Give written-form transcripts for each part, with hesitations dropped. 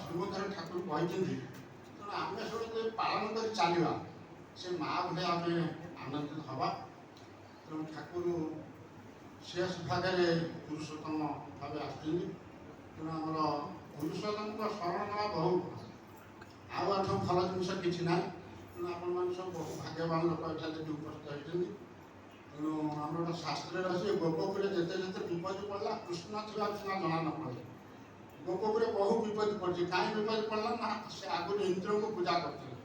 ଶ୍ରୀମନ୍ଦିର ଠାକୁର କହିଛନ୍ତି ତେଣୁ ଆମେ ସବୁ ପାଳନ କରି ଚାଲିବା ସେ ମା ଭଳି ଆମେ ଆନନ୍ଦିତ ହେବା। ତେଣୁ ଠାକୁର ଶେଷ ଭାଗରେ ପୁରୁଷୋତ୍ତମ ଭାବେ ଆସୁଛନ୍ତି। ତେଣୁ ଆମର ପୁରୁଷୋତ୍ତମଙ୍କ ଶରଣ ନେବା ବହୁ ଆଉ ଆଠୁ ଭଲ ଜିନିଷ କିଛି ନାହିଁ। ତେଣୁ ଆପଣମାନେ ସବୁ ବହୁ ଭାଗ୍ୟବାନ ଲୋକ ଏଠାରେ ଉପସ୍ଥିତ ହୋଇଛନ୍ତି। ତେଣୁ ଆମର ଗୋଟେ ଶାସ୍ତ୍ରରେ ଅଛି ଗୋପପୁରରେ ଯେତେ ଯେତେ ବିପତ୍ତି ପଡ଼ିଲା କୃଷ୍ଣ ଥିବା ସିନା ଜଣା ନ ପଡ଼େ। ଗୋପପୁରରେ ବହୁ ବିପତ୍ତି ପଡ଼ିଛି। କାହିଁ ବିପତ୍ତି ପଡ଼ିଲା ନା ସେ ଆଗରୁ ଇନ୍ଦ୍ରଙ୍କୁ ପୂଜା କରୁଥିଲେ।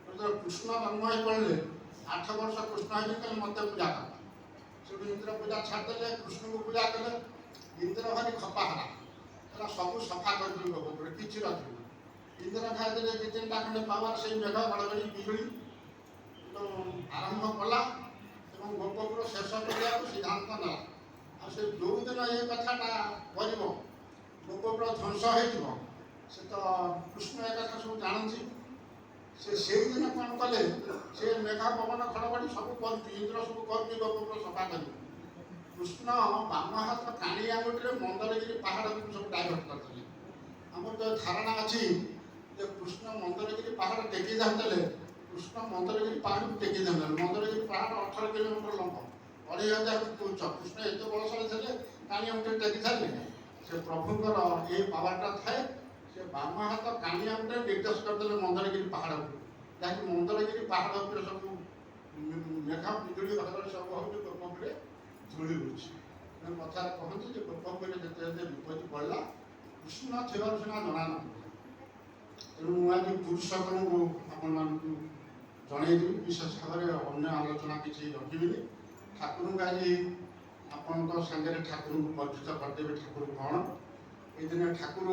ଯେତେବେଳେ କୃଷ୍ଣ ଜନ୍ମ ହେଇ ପଡ଼ିଲେ 8 ବର୍ଷ କୃଷ୍ଣ ହେଇକି କହିଲେ ମୋତେ ପୂଜା କର। ସେଠୁ ଇନ୍ଦ୍ର ପୂଜା ଛାଡ଼ିଦେଲେ, କୃଷ୍ଣଙ୍କୁ ପୂଜା କଲେ। ଇନ୍ଦ୍ର ଭାରି ଖପା ହେଲା, ହେଲା ସବୁ ସଫା କରିଦେଲେ ଗୋପପୁରରେ, କିଛି ରଖିଲେ। ଇନ୍ଦ୍ର ଖାଇଦେଲେ 2-3ଟା ଖଣ୍ଡେ ପାୱାର ସେଇ ମେଘ ଘଡ଼ଘଡ଼ି ବିଜୁଳି ଆରମ୍ଭ କଲା ଏବଂ ଗୋପପୁର ଶେଷ କରିବାକୁ ସିଦ୍ଧାନ୍ତ ନେଲା। ଆଉ ସେ ଯେଉଁଦିନ ଏ କଥାଟା କରିବ ଗୋପପୁର ଧ୍ୱଂସ ହେଇଯିବ ସେ ତ କୃଷ୍ଣ ଏ କଥା ସବୁ ଜାଣନ୍ତି। ସେ ସେଇଦିନ କ'ଣ କଲେ ସେ ମେଘ ପବନ ଘଡ଼ଘଡ଼ି ସବୁ କରୁଛି, ଇନ୍ଦ୍ର ସବୁ କରୁଛି ଗୋପପୁର ସଫା କରିବ। କୃଷ୍ଣ ବାମ ହାତ କାଣି ଆଙ୍ଗୁଠିରେ ମନ୍ଦରଗିରି ପାହାଡ଼କୁ ସବୁ ଡାଇଭର୍ଟ କରିଦେଲେ। ଆମର ଯେଉଁ ଧାରଣା ଅଛି ଯେ କୃଷ୍ଣ ମନ୍ଦରଗିରି ପାହାଡ଼ ଟେକି ଯାଉଥିଲେ, କୃଷ୍ଣ ମନ୍ଦରଗିରି ପାହାଡ଼କୁ ଟେକି ଦେଲେ। ମନ୍ଦରଗିରି ପାହାଡ଼ 18 କିଲୋମିଟର ଲମ୍ବ, 2500 ଫୁଟ ଉଚ୍ଚ। କୃଷ୍ଣ ଏତେ ବଳଶାଳୀ ଥିଲେ, କାଣି ଆଙ୍ଗୁଠିରେ ଟେକି ସାରିଲେ। ସେ ପ୍ରଭୁଙ୍କର ଏଇ ପାୱାରଟା ଥାଏ। ସେ ବାମ ହାତ କାଣି ଆଙ୍ଗୁଠିରେ ନିର୍ଦ୍ଦେଶ କରିଦେଲେ ମନ୍ଦରଗିରି ପାହାଡ଼କୁ, ଯାହାକି ମନ୍ଦରଗିରି ପାହାଡ଼ ଉପରେ ସବୁ ମେଘ ବିଜୁଳି ଘଡ଼ଘଡ଼ି ସବୁ ହେଉଛି, ଗୋପପୁରରେ ଧୂଳି ଉଡ଼ୁଛି। ତେଣୁ କଥାରେ କହନ୍ତି ଯେ ଗୋପପୁରରେ ଯେତେ ଯେତେ ବିପତ୍ତି ପଡ଼ିଲା କୃଷ୍ଣ ଥିବାରୁ ସିନା ଜଣା ନ ପଡ଼େ। ତେଣୁ ମୁଁ ଆଜି ପୁରୁଷୋତ୍ତମଙ୍କୁ ଆପଣମାନଙ୍କୁ ଜଣେଇଦେବି। ବିଶେଷ ଭାବରେ ଅନ୍ୟ ଆଲୋଚନା କିଛି ରଖିବିନି। ଠାକୁରଙ୍କୁ ଆଜି ଆପଣଙ୍କ ସାଙ୍ଗରେ ଠାକୁରଙ୍କୁ ପରିଚିତ କରିଦେବେ। ଠାକୁର କ'ଣ? ଏଇଦିନ ଠାକୁର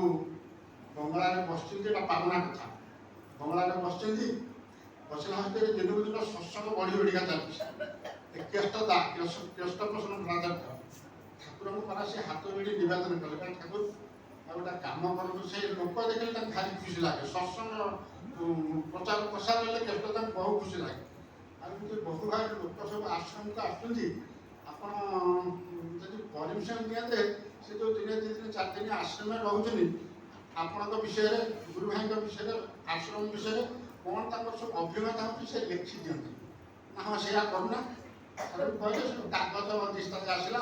ବଙ୍ଗଳାରେ ବସିଛନ୍ତି, ଏଇଟା ପାବନା କଥା। ବଙ୍ଗଳାରେ ବସିଛନ୍ତି, ବସିଲା ଭିତରେ ଦିନକୁ ଦିନ ସତ୍ସଙ୍ଗ ବଢ଼ି ବଢ଼ିକା ଚାଲିଛି। କେଷ୍ଟପ୍ରସନ୍ନ ଭ୍ରାତାର୍ଥ ଠାକୁରଙ୍କୁ ପରା ସେ ହାତ ଭିଡ଼ି ନିବେଦନ କଲେ, କାରଣ ଠାକୁର ଆଉ ଗୋଟେ କାମ କରନ୍ତୁ। ସେ ଲୋକ ଦେଖିଲେ ତାଙ୍କୁ ଭାରି ଖୁସି ଲାଗେ। ସତ୍ସଙ୍ଗ ପ୍ରଚାର ପ୍ରସାର ହେଲେ କେଷ୍ଟ ତାଙ୍କୁ ବହୁ ଖୁସି ଲାଗେ। ଆଉ ଯଦି ବହୁ ଭାଗରେ ଲୋକ ସବୁ ଆଶ୍ରମକୁ ଆସୁଛନ୍ତି, ଆପଣ ଯଦି ପରମିଶନ ଦିଅନ୍ତେ ସେ ଯେଉଁ ଦିନେ 2 ଦିନ 4 ଦିନ ଆଶ୍ରମରେ ରହୁଛନ୍ତି, ଆପଣଙ୍କ ବିଷୟରେ, ଗୁରୁ ଭାଇଙ୍କ ବିଷୟରେ, ଆଶ୍ରମ ବିଷୟରେ କ'ଣ ତାଙ୍କର ସବୁ ଅଭିଜ୍ଞତା ହେଉଛି ସେ ଲେଖି ଦିଅନ୍ତି। ନା ହଁ ସେଇଆ କରୁନା କହିଲେ ସବୁ କାଗଜ ଦିସ୍ତାରେ ଆସିଲା,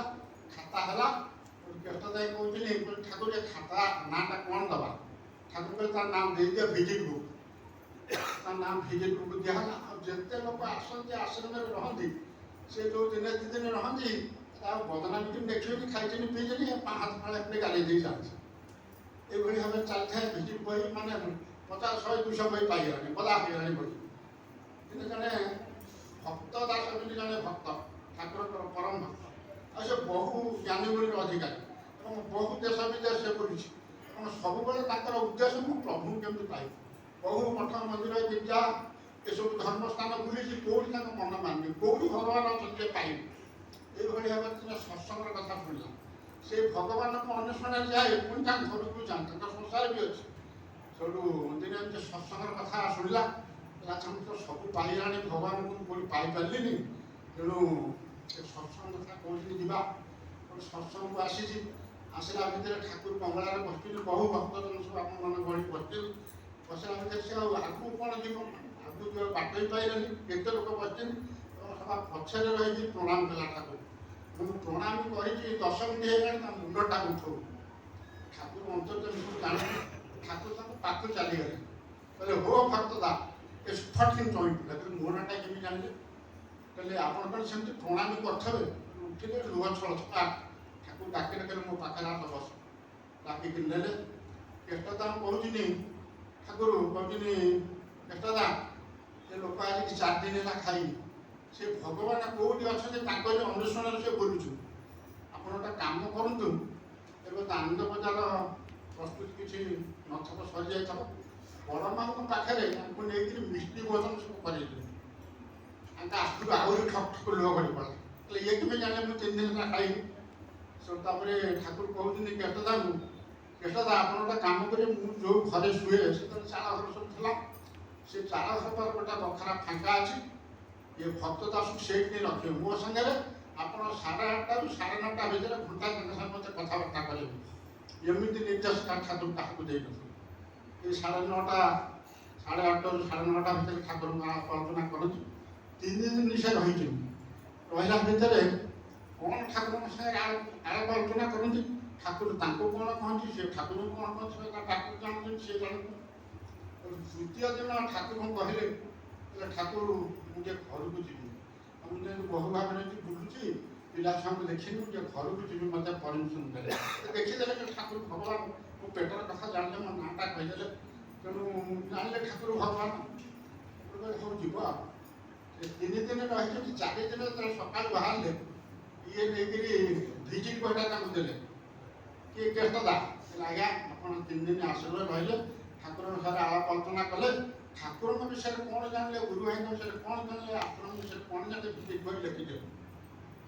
ଖାତା ହେଲା। କେଷ୍ଟ ଯାଇ କହୁଛନ୍ତି ଠାକୁର ଏ ଖାତା ନାଁଟା କ'ଣ ଦେବା? ଠାକୁର କହିଲେ ତା ନାଁ ଦେଇଦିଅ ଭିଜିଟ୍ ବୁକ୍। ତା ନାଁ ଭିଜିଟ୍ ବୁକ୍ ଦିଆହେଲା। ଆଉ ଯେତେ ଲୋକ ଆସନ୍ତି ଆଶ୍ରମରେ ରହନ୍ତି, ସେ ଯେଉଁ ଦିନେ 2 ଦିନ ରହନ୍ତି ଆଉ ବଦନାମୀ କେମିତି ଦେଖିବେନି, ଖାଇଛନ୍ତି ପିଇଛନ୍ତି, 5 ହାତ ତଳେ ଏପଟେ ଗାଲେଇ ଦେଇ ଯାଆନ୍ତି। ଏଇଭଳି ଭାବରେ ଚାଲିଥାଏ। ଭିଜିଟ୍ ବହି ମାନେ 50, 100, 200 ବହି ପାଇଗଲାଣି, ବଦା ହେଇଗଲାଣି ବହି। କିନ୍ତୁ ଜଣେ ଭକ୍ତ ଦାସ ବୋଲି ଜଣେ ଭକ୍ତ, ଠାକୁରଙ୍କର ପରମ ଭକ୍ତ, ଆଉ ସେ ବହୁ ଜ୍ଞାନୀ ଗୁଣୀର ଅଧିକାରୀ ଏବଂ ବହୁ ଦେଶ ବିଦେଶ ସେ ବୁଲିଛି। ଏବଂ ସବୁବେଳେ ତାଙ୍କର ଉଦ୍ଦେଶ୍ୟ ମୁଁ ପ୍ରଭୁଙ୍କୁ କେମିତି ପାଇବି। ବହୁ ମଠ ମନ୍ଦିର ଗିର୍ଜା ଏସବୁ ଧର୍ମସ୍ଥାନ ବୁଲିଛି, କେଉଁଠି ତାଙ୍କ ମନ ମାନିବି, କେଉଁଠି ଭଗବାନ ଅଛନ୍ତି ସେ ପାଇବି। ଏଇଭଳି ଭାବରେ ଦିନେ ସତ୍ସଙ୍ଗର କଥା ଶୁଣିଲା। ସେ ଭଗବାନଙ୍କ ଅନ୍ୱେଷଣରେ ଯାଏ, ପୁଣି ତାଙ୍କ ଘରକୁ ଯାଆନ୍ତି, ତାଙ୍କ ସଂସାର ବି ଅଛି। ସେଠୁ ଦିନେ ଏମିତି ସତ୍ସଙ୍ଗର କଥା ଶୁଣିଲା, ଆଚ୍ଛା ମୁଁ ତ ସବୁ ପାଇଲାଣି, ଭଗବାନଙ୍କୁ କେଉଁଠି ପାଇପାରିଲିନି। ତେଣୁ ସେ ସତ୍ସଙ୍ଗ କଥା କେଉଁଠିକି ଯିବା। ସତ୍ସଙ୍ଗକୁ ଆସିଛି। ଆସିଲା ଭିତରେ ଠାକୁର ବଙ୍ଗଳାରେ ବସିଛନ୍ତି, ବହୁ ଭକ୍ତଜନ ସବୁ ଆପଣମାନେ ଗଳି ବସିଛନ୍ତି। ବସିଲା ଭିତରେ ସେ ଆଉ ଆଗକୁ କ'ଣ ଯିବ, ଆଗକୁ ଯିବା ବାଟ ବି ପାଇଲେନି, କେତେ ଲୋକ ବସିଛନ୍ତି। ଏବଂ ସଭା ପଛରେ ରହିକି ପ୍ରଣାମ କଲା ଠାକୁର। ମୁଁ ପ୍ରଣାମ କରିଛି 10 ମିନିଟ୍ ହେଇଗଲାଣି, ତା ମୁଣ୍ଡଟା ଉଠଉ। ଠାକୁର ଅନ୍ତର୍ଯାମୀ ଜାଣନ୍ତି। ଠାକୁର ତାଙ୍କ ପାଖକୁ ଚାଲିଗଲେ, କହିଲେ ହୋ ଭକ୍ତଦା ଏ ସ୍ଫଟିଂ ଜଏଣ୍ଟ। କହିଲେ ମୋ ନାଁଟା କେମିତି ଜାଣିଲେ? କହିଲେ ଆପଣ କ'ଣ ସେମିତି ପ୍ରଣାମୀ କରିଥିବେ? ଉଠିଲେ ଲୁହ ଛଳ ଛଳା। ଠାକୁର ଡାକିଲେ, କହିଲେ ମୋ ପାଖରେ ଆସ ବସ। ଡାକିକି ନେଲେ। କେଷ୍ଟଦା କହୁଛନ୍ତି, ଠାକୁର କହୁଛନ୍ତି କେଷ୍ଟଦା ଏ ଲୋକ ଆଜି 4 ଦିନ ହେଲା ଖାଇନି। ସେ ଭଗବାନ କେଉଁଠି ଅଛନ୍ତି ତାଙ୍କରି ଅନ୍ୱେଷଣରେ ସେ ବୁଲୁଛୁ। ଆପଣ ଗୋଟେ କାମ କରନ୍ତୁ, ଏବେ ତ ଆନନ୍ଦ ବଜାର ପ୍ରସ୍ତୁତି କିଛି ନଥିବ, ସରିଯାଇଥିବ, ବଡ଼ ମାଙ୍କ ପାଖରେ ତାଙ୍କୁ ନେଇକରି ମିଷ୍ଟି ଭୋଜନ ସବୁ କରେଇଦେବେ। ତାଙ୍କ ଆଖିରୁ ଆହୁରି ଠକ୍ ଠକ୍ ଲୁହ ଗଡ଼ି ପଡ଼ିଲା। ହେଲେ ଇଏ କେମିତି ଜାଣିଲେ ମୁଁ 3 ଦିନ ହେଲା ଖାଇନି? ସେଠୁ ତାପରେ ଠାକୁର କହୁଛନ୍ତି କେଷ୍ଟଦାଙ୍କୁ, କେଷ୍ଟଦା ଆପଣ ଗୋଟେ କାମ କରିବେ, ମୁଁ ଯେଉଁ ଘରେ ଶୁଏ ସେତେବେଳେ ଚାଳ ଘର ସବୁ ଥିଲା, ସେ ଚାଳ ଘର ପରେ ଗୋଟେ ବଖରା ଫାଙ୍କା ଅଛି। ଏ ଭକ୍ତ ଦାସକୁ ସେଇଠି ନେଇ ରଖିବେ ମୋ ସାଙ୍ଗରେ। ଆପଣ 8:30ରୁ 9:30 ଭିତରେ ଘଣ୍ଟା ତାଙ୍କ ସାଙ୍ଗେ ମୋତେ କଥାବାର୍ତ୍ତା କରିବେ। ଏମିତି ନିର୍ଦ୍ଦେଶ ଠାକୁର କାହାକୁ ଦେଇନଥିଲେ। এই 9:30 8:30 9:30 ଭିତରେ ଠାକୁରଙ୍କ କଳ୍ପନା କରନ୍ତି। 3 ଦିନ ସେ ରହିଛନ୍ତି। ରହିଲା ଭିତରେ କ'ଣ ଠାକୁରଙ୍କ ସାଙ୍ଗରେ ଆଳ କଳ୍ପନା କରନ୍ତି, ଠାକୁର ତାଙ୍କୁ କ'ଣ କହନ୍ତି, ସେ ଠାକୁରଙ୍କୁ କ'ଣ କହନ୍ତି, ସେ ଠାକୁର ଜାଣନ୍ତି, ସେ ଜାଣନ୍ତି। ତୃତୀୟ ଦିନ ଠାକୁରଙ୍କୁ କହିଲେ ଠାକୁର ମୁଁ ଟିକେ ଘରକୁ ଯିବି, ମୁଁ ଯେହେତୁ ବହୁ ଭାବରେ ଏଠି ବୁଲୁଛି, ପିଲା ଛୁଆଙ୍କୁ ଦେଖିନି, ମୁଁ ଟିକେ ଘରକୁ ଯିବି, ମୋତେ ପରମିଶନ ଦେଲେ। ଦେଖିଦେଲେ ଯେ ଠାକୁର ଭଗବାନ, ମୋ ପେଟର କଥା ଜାଣିଲେ, ମୋ ନାଁଟା କହିଦେଲେ, ତେଣୁ ଜାଣିଲେ ଠାକୁର ଭଗବାନ। ହଉ ଯିବ ଆଉ। ସେ 3 ଦିନ ରହିଛନ୍ତି। 4 ଦିନ ଯେତେବେଳେ ସକାଳୁ ବାହାରିଲେ, ଇଏ ନେଇକିରି ଭିଜିଟ୍ ବହିଟା ତାଙ୍କୁ ଦେଲେ। କିଏ କେଷ୍ଟଦା ଆଜ୍ଞା ଆପଣ 3 ଦିନ ଆସିଲେ ରହିଲେ, ଠାକୁରଙ୍କ ସାଙ୍ଗରେ ଆଳ କଳ୍ପନା କଲେ, ଠାକୁରଙ୍କ ବିଷୟରେ କ'ଣ ଜାଣିଲେ, ଗୁରୁ ଭାଇଙ୍କ ବିଷୟରେ କ'ଣ ଜାଣିଲେ, ଆପଣଙ୍କ ବିଷୟରେ କ'ଣ ଜାଣିଲେ, ଭିଜିଟ୍ ବହି ଲେଖିଦେଲେ।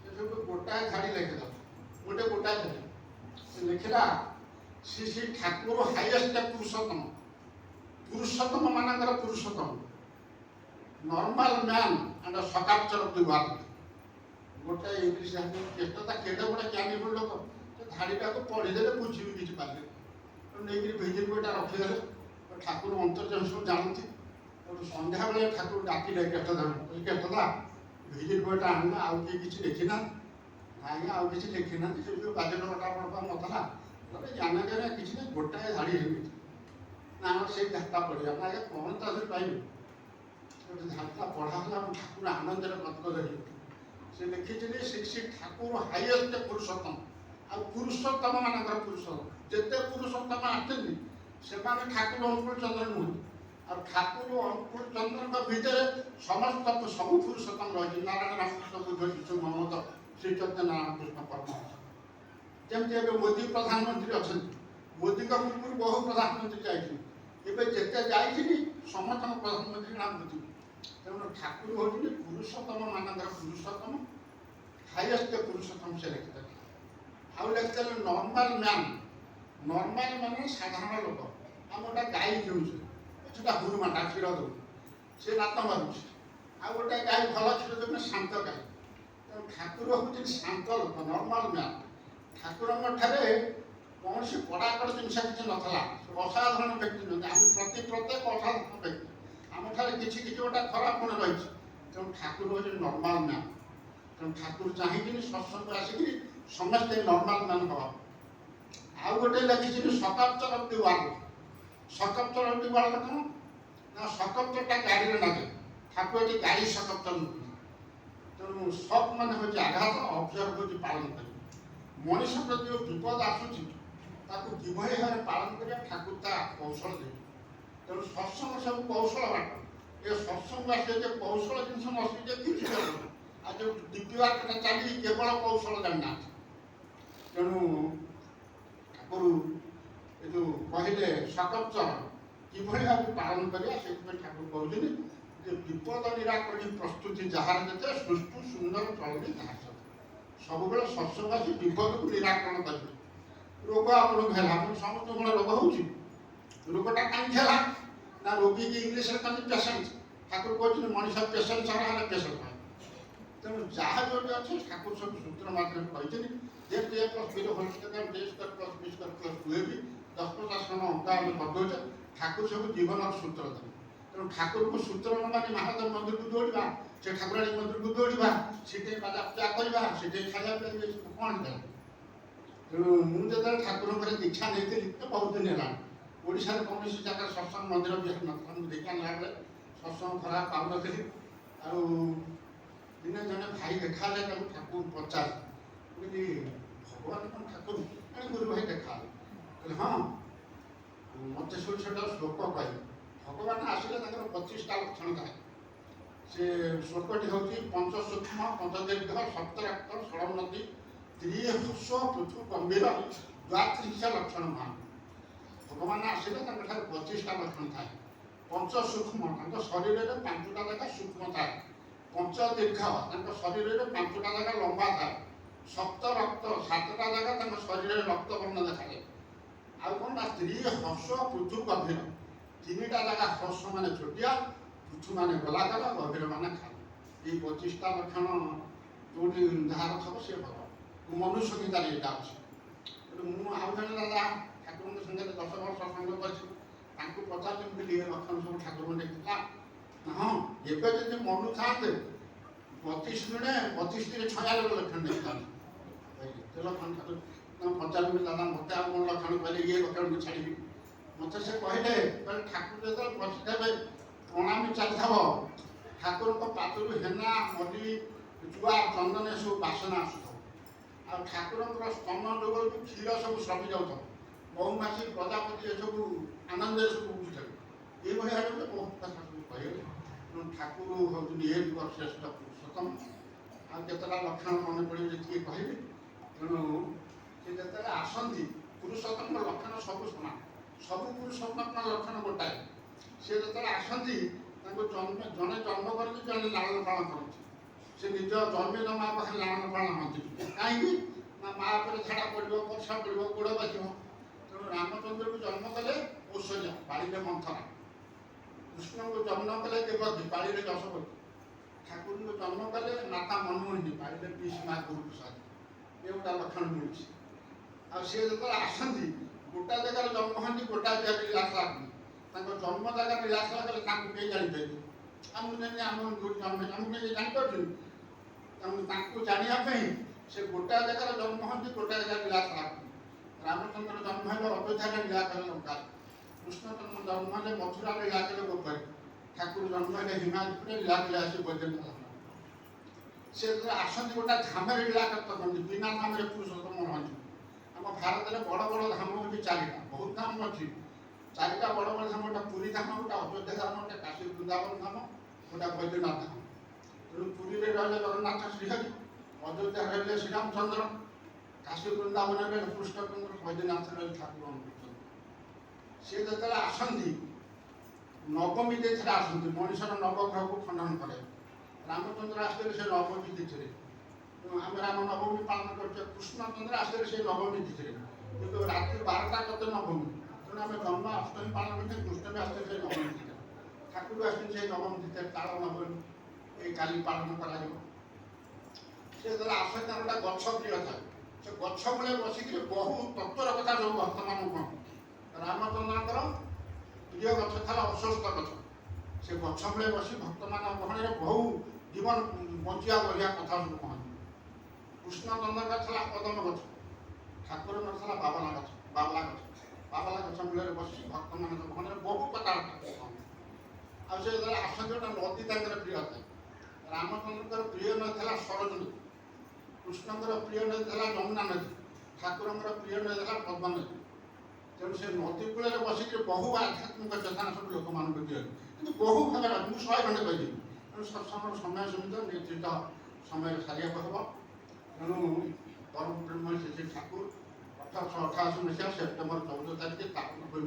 ସେ ସବୁ ଗୋଟାଏ ଧାଡ଼ି ଲେଖିଦେଲା, ଗୋଟାଏ ଧାଡ଼ି ସେ ଲେଖିଲା, ଶ୍ରୀ ଠାକୁର ହାଇଏଷ୍ଟ ପୁରୁଷୋତ୍ତମ ମାନଙ୍କର ପୁରୁଷୋତ୍ତମ, normal man and scripture of the world. ଗୋଟେ ଇଂଲିଶ କେଷ୍ଟତା କେଡ଼େ ବଡ଼ ଜ୍ଞାନୀ ଲୋକ, ସେ ଧାଡ଼ିଟାକୁ ପଢ଼ିଦେଲେ, ବୁଝିବି କିଛି ପାରିଲେ, ନେଇକିରି ଭିଜିଟ୍ ବହିଟା ରଖିଦେଲେ। ଠାକୁର ଅନ୍ତର୍ଯାମୀ ସବୁ ଜାଣନ୍ତି। ସନ୍ଧ୍ୟାବେଳେ ଠାକୁର ଡାକିଲେ କେଷ୍ଟଦା ଭିଜିଟ୍ ବହିଟା ଆଣିଲା, ଆଉ କିଏ କିଛି ଲେଖିନା? ଆଜ୍ଞା ଆଉ କିଛି ଲେଖିନାହାନ୍ତି, ସେ ଯେଉଁ ବାଜେଟଟା ନଥିଲା, ଜ୍ଞାନ କିଛି ନାହିଁ, ଗୋଟାଏ ଧାଡ଼ି ହେଇଯାଇଛି। ନା ଆମର ସେଇ ଧାଡ଼ିଟା ପଢ଼ିବା ନା, ଆଜ୍ଞା କ'ଣ ତା ଦେହରେ ପାଇବେ? ଗୋଟେ ଧାଡ଼ିଟା ପଢ଼ା ହେଲା, ଆମ ଠାକୁର ଆନନ୍ଦରେ ଗଦଗଦ ହେଇଗଲେ। ସେ ଲେଖିଛନ୍ତି ଶ୍ରୀ ଠାକୁର ହାଇଏଷ୍ଟ ପୁରୁଷୋତ୍ତମ, ଆଉ ପୁରୁଷୋତ୍ତମ ମାନଙ୍କର ପୁରୁଷୋତ୍ତମ। ଯେତେ ପୁରୁଷୋତ୍ତମ ଆସିଛନ୍ତି ସେମାନେ ଠାକୁର ଅନୁକୂଳ ଚନ୍ଦ୍ର ନୁହନ୍ତି। ଆଉ ଠାକୁର ଅନୁକୂଳ ଚନ୍ଦ୍ରଙ୍କ ଭିତରେ ସବୁ ପୁରୁଷୋତ୍ତମ ରହିଛି। ନାରାୟଣ ରାମକୃଷ୍ଣ ବୁଦ୍ଧ ଯୀଶୁ ମହମ୍ମଦ ଶ୍ରୀ ଚୈତନ୍ୟ ରାମକୃଷ୍ଣ ପରମହଂସ। ଯେମିତି ଏବେ ମୋଦି ପ୍ରଧାନମନ୍ତ୍ରୀ ଅଛନ୍ତି, ମୋଦିଙ୍କ ପୂର୍ବରୁ ବହୁ ପ୍ରଧାନମନ୍ତ୍ରୀ ଯାଇଛନ୍ତି, ଏବେ ଯେତେ ଯାଇଛନ୍ତି ସମସ୍ତଙ୍କ ପ୍ରଧାନମନ୍ତ୍ରୀ ନାମ ମୋଦି। ତେଣୁ ଠାକୁର ହେଉଛନ୍ତି ପୁରୁଷୋତ୍ତମ ମାନଙ୍କର ପୁରୁଷୋତ୍ତମ, ହାଇଏଷ୍ଟ ପୁରୁଷୋତ୍ତମ ସେ ଲେଖିଦେଲେ। ଆଉ ଲେଖିଦେଲେ ନର୍ମାଲ ମ୍ୟାନ୍। ନର୍ମାଲ ମାନେ ସାଧାରଣ ଲୋକ। ଆମ ଗୋଟେ ଗାଈ କିଣୁଛୁ, ସେଟା ହୁରୁମାଟା କ୍ଷୀର ଦେଉ, ସେ ନାତ ମାରୁଛି। ଆଉ ଗୋଟେ ଗାଈ ଭଲ କ୍ଷୀର ଦେଉଛନ୍ତି, ଶାନ୍ତ ଗାଈ। ତେଣୁ ଠାକୁର ହେଉଛନ୍ତି ଶାନ୍ତ ଲୋକ, ନର୍ମାଲ ମ୍ୟାନ୍। ଠାକୁରଙ୍କ ଠାରେ କୌଣସି କଡ଼ାକଡ଼ ଜିନିଷ କିଛି ନଥିଲା, ଅସାଧାରଣ ବ୍ୟକ୍ତି ନୁହନ୍ତି। ଆମେ ପ୍ରତ୍ୟେକ ଅସାଧାରଣ ବ୍ୟକ୍ତି, ଆମଠାରେ କିଛି ଗୋଟେ ଖରାପ ଗୁଣ ରହିଛି। ତେଣୁ ଠାକୁର ହେଉଛନ୍ତି ନର୍ମାଲ ମ୍ୟାନ୍। ତେଣୁ ଠାକୁର ଚାହିଁକିରି ସତ୍ସଙ୍ଗ ଆସିକିରି ସମସ୍ତେ ନର୍ମାଲ ମ୍ୟାନ୍ ହେବା। ଆଉ ଗୋଟେ ଲେଖିଛନ୍ତି scripture of the world. Scripture of the world କ'ଣ ନା, ସକାପ୍ଚରଟା ଗାଡ଼ିରେ ଲାଗେ, ଠାକୁର ଏଠି ଗାଡ଼ି ସକାପ୍ଚର ନୁହନ୍ତି। ତେଣୁ ସକ୍ ମାନେ ହେଉଛି ଆଘାତ, ଅବଜର୍ଭ ହେଉଛି ପାଳନ କରିବା। ମଣିଷ ପ୍ରତି ଯେଉଁ ବିପଦ ଆସୁଛି ତାକୁ କିଭଳି ଭାବରେ ପାଳନ କରିବା ଠାକୁର ତା କୌଶଳ ଦେବେ। ତେଣୁ ସତ୍ସଙ୍ଗ ସବୁ କୌଶଳ ବାଟ। ଏ ସତ୍ସଙ୍ଗ ଆସିଲେ ଯେ କୌଶଳ ଜିନିଷ ନ ଶିଖେ କିଛି କରିବ। ଆଉ ଯେଉଁ ଦିବ୍ୟବାକ୍ୟଟା ଚାଲିଛି କେବଳ କୌଶଳ ଜାଣିନାହାନ୍ତି। ତେଣୁ ଠାକୁର ଏ ଯେଉଁ କହିଲେ ସକପ୍ଚର କିଭଳି ଭାବରେ ପାଳନ କରିବା, ସେଥିପାଇଁ ଠାକୁର କହୁଛନ୍ତି ଯେ ବିପଦ ନିରାକରଣ ପ୍ରସ୍ତୁତି ଯାହାର ଯେତେ ସୁଷ୍ଠୁ ସୁନ୍ଦର ଚଳନି ତାହା ସତ। ସବୁବେଳେ ସତ୍ସଙ୍ଗ ଆସି ବିପଦକୁ ନିରାକରଣ କରିବେ। ରୋଗ ଆପଣଙ୍କୁ ହେଲା, ଆପଣ ସମସ୍ତଙ୍କୁ କ'ଣ ରୋଗ ହେଉଛି? ରୋଗଟା କାହିଁକି ହେଲା ନା, ରୋଗୀକି ଇଂଲିଶରେ କହନ୍ତି ପେସେଣ୍ଟ। ଠାକୁର କହୁଛନ୍ତି ମଣିଷ ପେସେଣ୍ଟ ଛଡ଼ା ହେଲେ ପେସେଣ୍ଟ ପାଇଁ। ତେଣୁ ଯାହା ଯୋଉଠି ଅଛି ଠାକୁର ସବୁ ସୂତ୍ର ମାଧ୍ୟମରେ କହିଛନ୍ତି ଯେ A + B whole square D² + B² + 2AB 10 ଅଙ୍କା ଆମେ କରିଦେଉଛେ। ଠାକୁର ସବୁ ଜୀବନର ସୂତ୍ର ଦେବେ। ତେଣୁ ଠାକୁରଙ୍କୁ ସୂତ୍ର ନ ମାନି ମହାଦେବ ମନ୍ଦିରକୁ ଦୌଡ଼ିବା, ସେ ଠାକୁରାଣୀ ମନ୍ଦିରକୁ ଦୌଡ଼ିବା, ସେଠି ବାଜା ପୂଜା କରିବା, ସେଠି ଖାଇବା ପିଇବା, କ'ଣ ହେଲା? ତେଣୁ ମୁଁ ଯେତେବେଳେ ଠାକୁରଙ୍କର ଦୀକ୍ଷା ନେଇଥିଲି ତ ବହୁତ ଦିନ ହେଲାଣି, ଓଡ଼ିଶାରେ କୌଣସି ଜାଗାରେ ସତ୍ସଙ୍ଗ ମନ୍ଦିର ବି ନଥିଲା। ମୁଁ ଦୀକ୍ଷା ନେଲାବେଳେ ସତ୍ସଙ୍ଗ ଖରାପ ପାଉନଥିଲି। ଆଉ ଦିନେ ଜଣେ ଭାଇ ଦେଖାହେଲେ, ତାକୁ ଠାକୁର ପଚାରେ, କହିଲି ଭଗବାନ କ'ଣ ଠାକୁର? ଗୁରୁ ଭାଇ ଦେଖାହେଲେ, କହିଲେ ହଁ ମୋତେ ସବୁ ସେଟା ଶ୍ଲୋକ କହିଲେ। ଭଗବାନ ଆସିଲେ ତାଙ୍କର 25ଟା ଲକ୍ଷଣ ଥାଏ। ସେ ଶ୍ଲୋକଟି ହେଉଛି ପଞ୍ଚସୂକ୍ଷ୍ମ ପଞ୍ଚଦୀର୍ଘ ସପ୍ତରକ୍ତ ଷୋଳୋନ୍ନତି ତ୍ରିହସ୍ଵ ପୃଥୁ ଗମ୍ଭୀର ଦ୍ୱାତ୍ରିଶ ଲକ୍ଷଣ ମହାନ। ଭଗବାନ ଆସିଲେ ତାଙ୍କଠାରେ 25ଟା ଲକ୍ଷଣ ଥାଏ। ପଞ୍ଚସୂକ୍ଷ୍ମ ତାଙ୍କ ଶରୀରରେ 5ଟା ଜାଗା ସୂକ୍ଷ୍ମ ଥାଏ। ପଞ୍ଚଦୀର୍ଘ ତାଙ୍କ ଶରୀରରେ 5ଟା ଜାଗା ଲମ୍ବା ଥାଏ। ସପ୍ତରକ୍ତ 7ଟା ଜାଗା ତାଙ୍କ ଶରୀରରେ ରକ୍ତବର୍ଣ୍ଣ ଦେଖାଯାଏ। ଆଉ କ'ଣ ନା ତ୍ରିହସ୍ଵ ପୃଥୁ ଗଭୀର, 3ଟା ଜାଗା ହସ୍ଵ ମାନେ ଛୋଟିଆ, ପୃଥୁ ମାନେ ଗୋଲାକାର, ଗଭୀର ମାନେ ଖାଲି। ଏଇ 25ଟା ଲକ୍ଷଣ ଯୋଉଠି ଯାହାର ଥବ ସେ ଭଗବାନ। ମନୁଷ୍ୟ ଗୀତାରେ ଏଇଟା ଅଛି। ମୁଁ ଆଉ ଜଣେ ଦାଦା ଠାକୁରଙ୍କ ସାଙ୍ଗରେ 10 ବର୍ଷ ସଙ୍ଗ କରିଛି, ତାଙ୍କୁ ये लक्षण सब ठाकुर देखा हाँ एवं जब मनु था 32 मिनट 32 96 लक्षण देखा लक्षण ठाकुर पचार दादा मत आ लक्षण कहले ये लक्षण को छाड़ी मत से कहले ठाकुर जो बसी थे प्रणामी चली ठाकुर पात्र हेना मली जुआ चंदन सब बासना आसुथ ठाकुर स्तन जो क्षीर सब स्रवी जाऊ महुमासी प्रजापति सब आनंद सब बुझे ये बहुत कथा सब कहे ठाकुर हूँ ये श्रेष्ठ पुरुषोत्तम आतटा लक्षण मन पड़े जी कहे तेणु से जो आसती पुरुषोत्तम लक्षण सब समान सब पुरुषोत्तम लक्षण गोटाए सी जो आसती जन्म जड़े जन्म कर जड़े लालन पालन कर निज जन्मित माँ पाखे लालन पालन हमें कहीं माँ पर झाड़ा पड़ो वर्षा पड़ो गोड़ बाज तेणु रामचंद्र को जन्म कले औषध्या बाड़ी मंथरा कृष्ण को जन्म कले देवकी बाड़ी यशोवती ठाकुर को जन्म कले माता मनमोहिनी बाड़ी पीसी माँ गुरु प्रसाद ये गोटा लक्षण मिलूँ आ सी जो आसती गोटा जगह जन्म हमें गोटा जगह लीलास लगनी जन्म जगह लीलास लगे कहीं जापर आम आम जन्म आम जापर जानापी से गोटा जगह जन्म हमें गोटा जगह लीलास लगनी रामचंद्र जन्म है अयोध्या लीला कले लंका कृष्ण जन्म है मथुरा लीला कले गोपरी ठाकुर जन्म है हिमाचल लीला कले आस बैद्यनाथ से आसती गोटा धाम लीला करते बिना धाम पुरुषोत्तम हमें आम भारत में बड़ बड़ धाम होती 4टा बहुत धाम अच्छी 4टा बड़ बड़ धाम गोटा पुरी धाम गोटा अयोध्या धाम गोटे काशी वृंदावन धाम गोटा बैद्यनाथ धाम तेणु पुरी में रही जगन्नाथ श्रीहरि अयोध्या रही श्रीरामचंद्र काशी वृंदावन रही कृष्णचंद्र बैद्यनाथ रही ठाकुर सी जो आसती नवमी तिथि आसती मनुष्य नवग्रह को खंडन करे रामचंद्र आसते से नवमी तिथि आम राम नवमी पालन कर कृष्णचंद्र आसते से नवमी तिथि कि रात्रि 12टा कते नवमी तेणु आम जन्म अष्टमी पालन करते कृष्ण आसते से नवमी तिथि ठाकुर आसते से नवमी तिथि काल नवमी ये काली पालन कर आसते गोटे गछ प्रिय था से गछ मूले बसिक बहु तत्वर कथा जो भक्त मान कह रामचंद्र प्रिय गछ था अश्वस्थ गछ से गछ मूले बस भक्त मान गहण बहु जीवन बंचिया बढ़िया कथा सब कहते कृष्णचंद्र था कदम गछ ठाकुर था बाबला गछ बाबला गछ मूल बस भक्त मान गहण बहु कथा आसती गोटे नदी तर प्रिय था रामचंद्र प्रिय ना सरजनी कृष्णकर प्रिय नदी था यमुना नदी ठाकुर प्रिय नदी था पद्मा नदी तेणु से नदी कूल बसिक बहु आध्यात्मिक चेतना सब लोक मान दिए कि बहु भाग मुझे 100 खंडे कही तेणु सत्संग समय समित निश्चित समय सारे हम तेणु परम प्रेम श्री ठाकुर 1888 मसीहा सेप्टेम्बर 14 तारीख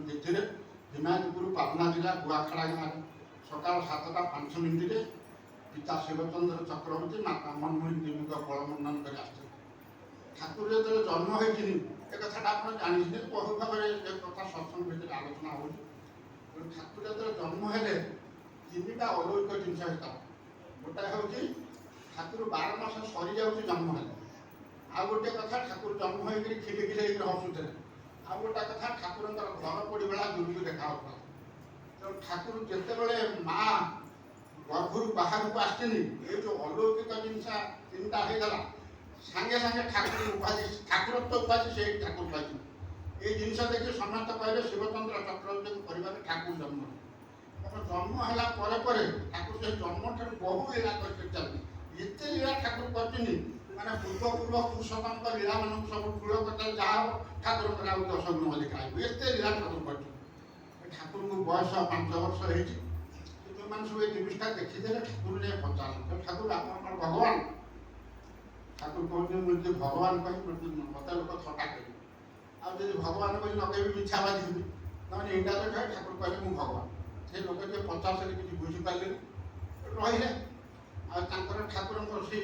तिथि हिमायतपुर पाटना जिला गुआखड़ा गाँव सकाल 7टा 5 मिनिटे पिता शिवचंद्र चक्रवर्ती माता मनमोहन देवी का बड़मंडन कर ठाकुर जो जन्म होती एक कथा आप जानी बहु भाव एक कथा सत्संग भितर आलोचना हो ठाकुर जो जन्म है 3टा अलौकिक जिनस होता गोटाए हूँ ठाकुर 12 मास सरी जाऊँ जन्म है आ गोटे कथा ठाकुर जन्म हो खिले खिले हसुते आ गोटा कथा ठाकुर घर पड़ी बेला दूर देखा तो ठाकुर जिते माँ गर्भर बाहर को आसनी ये जो अलौकिक जिनस 3टा होगा सांगे सांगे ठाकुर उपाधि ठाकुरत्व उपाधि से ठाकुर पाई ये जिनस देखिए समस्त कहे शिवचंद्र चक्रवर्ती परिवार ठाकुर जन्म जन्म है ठाकुर से जन्म ठार बहु लीला कर चलती एत लीला ठाकुर कर माने पूर्व पूर्व पुरुषोत्तम लीला मान सब कूल कथा जहाँ ठाकुर 10 गुण अधिक एत लीला ठाकुर कर ठाकुर को बयस 5 वर्ष हो मैंने सब ये जिनिसटा देखीदे ठाकुर ने पचार ठाकुर आप भगवान ठाकुर कहते मुझे भगवान कही मत लोक थटा कह आज भगवान कही न कह मिछाबादी मैंने इंडिया तो कहे ठाकुर कहले मुझे भगवान से लोक जो 50 किसी बुझीपारे रही ठाकुर से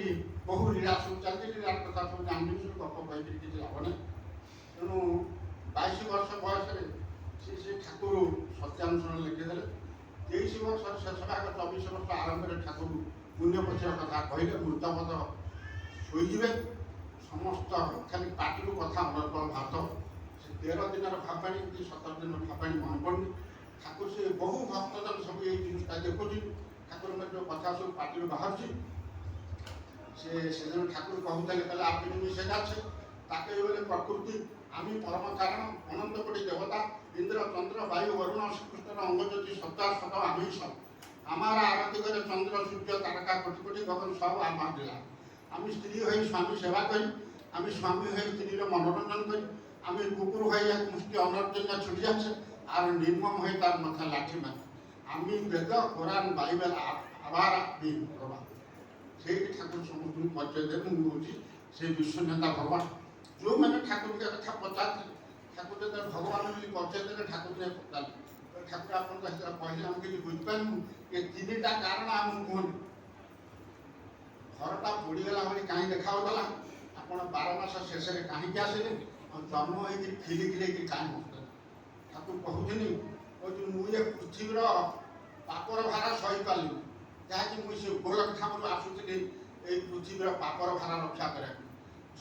बहु लीला सब चलती लीला कथा सब जानते सब गप कही किसी लाभ ना तेणु 22 वर्ष बयस से ठाकुर सत्यानुसरण लिखिदे 23 वर्ष शेष भाग 24 वर्ष आरंभ ठाकुर पुण्यपक्षर कथा कहले मृतपद शोजे समस्त खाली पार्टी कथा अनर्गल भात से 13 दिन भापाणी कि 17 दिन भापाणी मन पड़नी ଠାକୁର ସେ ବହୁ ଭକ୍ତଜନ ସବୁ ଏଇ ଜିନିଷଟା ଦେଖୁଛି ଠାକୁରଙ୍କର ଯେଉଁ କଥା ସବୁ ପାଟିରୁ ବାହାରୁଛି সেজন্য ঠাকুর কহুলে তাহলে আপনি মিশে যাচ্ছে তাকে বলে প্রকৃতি আমি পরম কারণ অনন্ত কোটি দেবতা ইন্দ্র চন্দ্র বায়ু বরুণ শ্রীকৃষ্ণর অঙ্গজ্যোতি সত্তা সত আমি সব আমার আরতি করে চন্দ্র সূর্য তারকা কোটি কোটি গগন সব আমার দিলা আমি স্ত্রী হয়ে স্বামী সেবা করি আমি স্বামী হয়ে স্ত্রীর মনোরঞ্জন করি আমি কুকুর হয়ে এক মুষ্টি অন্নর জন্য ছুটি যাচ্ছে আর নির্মম হয়ে তার মাথা লাঠি মারি আমি বেদ কোরআন বাইবেল আবার প্রভা সেইটি ঠাকুর সমস্ত পরিচয় দেবে ମୁଁ ହେଉଛି ସେ ବିଶ୍ୱନେତା ଭଗବାନ ଯେଉଁମାନେ ଠାକୁରଙ୍କ କଥା ପଚାରିଥିଲେ ଠାକୁର ଯେତେବେଳେ ଭଗବାନ ବୋଲି ପରିଚୟ ଦେଲେ ଠାକୁରଙ୍କୁ ପଚାରିଲେ ଠାକୁର ଆପଣଙ୍କ ସେତେବେଳେ କହିଲେ ଆମେ କିଛି ବୁଝିପାରିବୁ ଏ ତିନିଟା କାରଣ ଆମକୁ କୁହନ୍ତୁ ଘରଟା ପୋଡ଼ିଗଲା ଭଳି କାହିଁ ଦେଖାଯାଉଥିଲା ଆପଣ 12 ମାସ ଶେଷରେ କାହିଁକି ଆସିଲେ ଆଉ ଜନ୍ମ ହେଇକି ଖିଲିଖିଲି ହେଇକି କାହିଁ ବସୁଥିଲେ ଠାକୁର କହୁଛନ୍ତି ମୁଁ ଏ ପୃଥିବୀର ପାପର ଭାର ସହିପାରିଲିନି ଯାହାକି ମୁଁ ସେ ଗୋଲକଧାମରୁ ଆସୁଥିଲି ଏଇ ପୃଥିବୀର ପାପର ଭାର ରକ୍ଷା କରିବାକୁ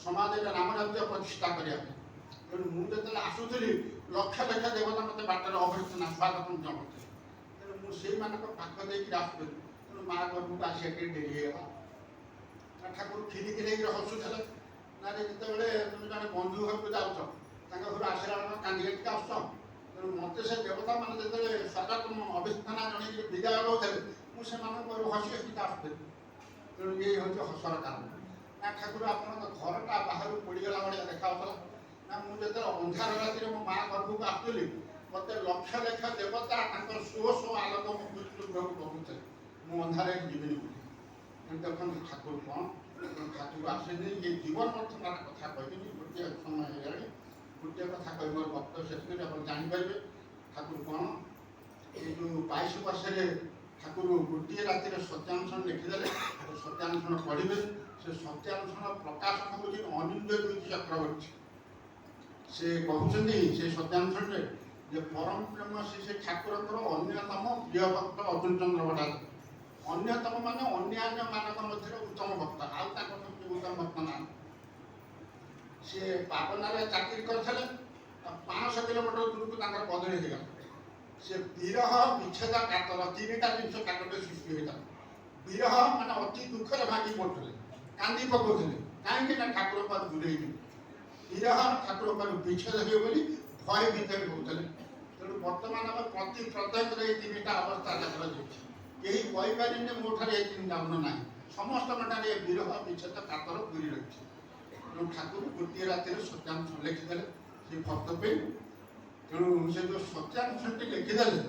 ସମାଜରେ ନାମରାଜ୍ୟ ପ୍ରତିଷ୍ଠା କରିବା ପାଇଁ ତେଣୁ ମୁଁ ଯେତେବେଳେ ଆସୁଥିଲି ଲକ୍ଷ ଲକ୍ଷ ଦେବତା ମୋତେ ବାଟରେ ଅଭ୍ୟର୍ଥନା ସ୍ୱାଗତ ଜଣାଉଥିଲେ ତେଣୁ ମୁଁ ସେଇମାନଙ୍କ ପାଖ ଦେଇକି ଆସୁଥିଲି ତେଣୁ ମା ଘରକୁ ଆସିବା ଟିକେ ଡେରି ହେଇଗଲା ଠାକୁର ଖିଲିଖିଲି ହେଇକି ହସୁଥିଲେ ନା ଯେତେବେଳେ তুমি ଜଣେ ବନ୍ଧୁ ଘରକୁ ଯାଉଛ ତାଙ୍କ ଘରୁ ଆସିଲା ବେଳେ କାନ୍ଦି କାନ୍ଦିକି ଆସୁଛ ତେଣୁ ମୋତେ ସେ ଦେବତାମାନେ ଯେତେବେଳେ ସ୍ୱାଗତ ଅଭ୍ୟର୍ଥନା ଜଣେଇକି ବିଦାୟ ଦେଉଥିଲେ ମୁଁ ସେମାନଙ୍କର ହସି ହସିକି ଆସୁଥିଲି ତେଣୁ ଇଏ ହେଉଛି ହସର କାରଣ ନା ଠାକୁର ଆପଣଙ୍କ ଘରଟା ବାହାରୁ ପୋଡ଼ିଗଲା ଭଳିଆ ଦେଖାଯାଉଥିଲା ନା ମୁଁ ଯେତେବେଳେ ଅନ୍ଧାର ରାତିରେ ମୋ ମା ଗର୍ଭକୁ ଆସୁଥିଲି ମୋତେ ଲକ୍ଷ ଲକ୍ଷ ଦେବତା ତାଙ୍କର ସୋ ଆଲୋକ ମୋ ଗୃହକୁ କହୁଥିଲେ ମୁଁ ଅନ୍ଧାରରେ ଯିବିନି ବୋଲି ତେଣୁ ଦେଖନ୍ତୁ ଠାକୁର କ'ଣ ଠାକୁର ଆସିନି ଏ ଜୀବନ ବର୍ତ୍ତମାନ କଥା କହିବିନି ଗୋଟିଏ ସମୟ ହେଇଗଲାଣି ଗୋଟିଏ କଥା କହି ମୋର ଭକ୍ତ ସେଥିରେ ଆପଣ ଜାଣିପାରିବେ ଠାକୁର କ'ଣ ଏଇ ଯେଉଁ 22 ବର୍ଷରେ ଠାକୁର ଗୋଟିଏ ରାତିରେ ସତ୍ୟାନୁଷ୍ଠାନ ଲେଖିଦେଲେ ସତ୍ୟାନୁଷ୍ଠାନ ପଢ଼ିବେ ସେ ସତ୍ୟାନୁଷ୍ଠାନ ପ୍ରକାଶକ ହେଉଛି ଅନିନ୍ଦ୍ୟ ଦୁଇଟି ଚକ୍ରବର୍ତ୍ତୀ ସେ କହୁଛନ୍ତି ସେ ସତ୍ୟାନୁଷ୍ଠାନରେ ଯେ ପରମ ପ୍ରେମ ସେ ଠାକୁରଙ୍କର ଅନ୍ୟତମ ପ୍ରିୟ ଭକ୍ତ ଅର୍ଜୁନ ଚନ୍ଦ୍ର ଭଟ୍ଟାଚାର୍ଯ୍ୟ ଅନ୍ୟତମ ମାନେ ଅନ୍ୟାନ୍ୟ ମାନଙ୍କ ମଧ୍ୟରେ ଉତ୍ତମ ଭକ୍ତ ଆଉ ତାଙ୍କ ଉତ୍ତମ ଭକ୍ତ ନାହାନ୍ତି ସେ ପାବନାରେ ଚାକିରି କରିଥିଲେ 500 କିଲୋମିଟର ଦୂରକୁ ତାଙ୍କର ବଦଳି ହେଇଗଲା ସେ ବିରହ ବିଚ୍ଛେଦ କାତର ତିନିଟା ଜିନିଷ କାଟରେ ସୃଷ୍ଟି ହୋଇଥାଏ ବିରହ ମାନେ ଅତି ଦୁଃଖରେ ଭାଙ୍ଗି ପଡ଼ୁଥିଲେ କାନ୍ଦି ପକାଉଥିଲେ କାହିଁକି ନା ଠାକୁର ପାଖରୁ ଦୂରେଇ ଯିବେ ବିରହ ଠାକୁର ପାଖରୁ ବିଚ୍ଛେଦ ହେବେ ବୋଲି ଭୟ ଭିତରେ ରହୁଥିଲେ ତେଣୁ ବର୍ତ୍ତମାନ ଆମେ ପ୍ରତି ପ୍ରତ୍ୟେକରେ ଏଇ ତିନିଟା ଅବସ୍ଥା ଦେଖାଯାଉଛି କେହି କହିପାରିନି ମୋ ଠାରେ ଏଇ ତିନିଟା ଗୁଣ ନାହିଁ ସମସ୍ତଙ୍କ ଠାରେ ଏ ବିରହ ବିଚ୍ଛେଦ କାତର ପୁରୀ ରହିଛି ତେଣୁ ଠାକୁର ଗୋଟିଏ ରାତିରେ ସତ୍ୟାନୁଷ୍ଠାନ ଲେଖିଦେଲେ ସେ ଭକ୍ତ ପାଇଁ ତେଣୁ ସେ ଯେଉଁ ସତ୍ୟାନୁଷ୍ଠାନଟି ଲେଖିଦେଲେ